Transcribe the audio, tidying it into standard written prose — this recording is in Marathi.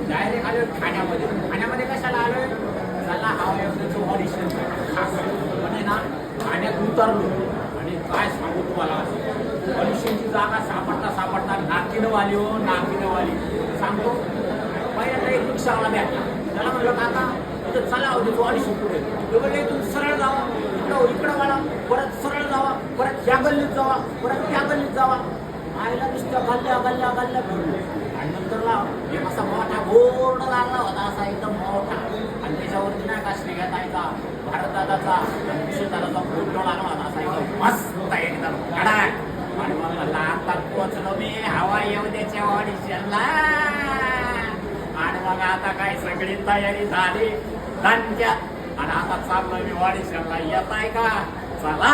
डायरेक्ट आलो ठाण्यामध्ये. ठाण्यामध्ये कशाला आलोय? चला हवा ऑडिशन म्हणजे ना ठाण्यात उतरलो आणि काय सांगू तुम्हाला, ऑडिशनची जागा सापडता नाकीनं वाली हो, नाकीनं वाली. सांगतो पहिल्यांदा एक रिक्षावाला भेटला. त्याला म्हणलं काका तिथं चला होते तू ऑडिशन पुढे. ते म्हणले तुम्ही सरळ जावा, इकडं वाला, परत सरळ जावा, परत या गल्लीत जावा, परत त्या गल्लीत जावा. आईला नुसत्या गल्ल्या फिरलो आणि नंतरला एक असा मोठा बोर्ड लागला होता, असा एकदम मोठा, आणि त्याच्यावरती नाही का श्रीगताईचा, भारतदादाचा, विश्वदादाचा फोटो लागला होता, असा एकदम मस्त एकदम कडक. आणि मग म्हणला आता पोचलो मी हवा येऊ द्याच्या ऑडिशनला. आणि मग आता काय सगळी तयारी झाली दणक्यात, आणि आता चाललो मी ऑडिशनला. येत आहे का? चला.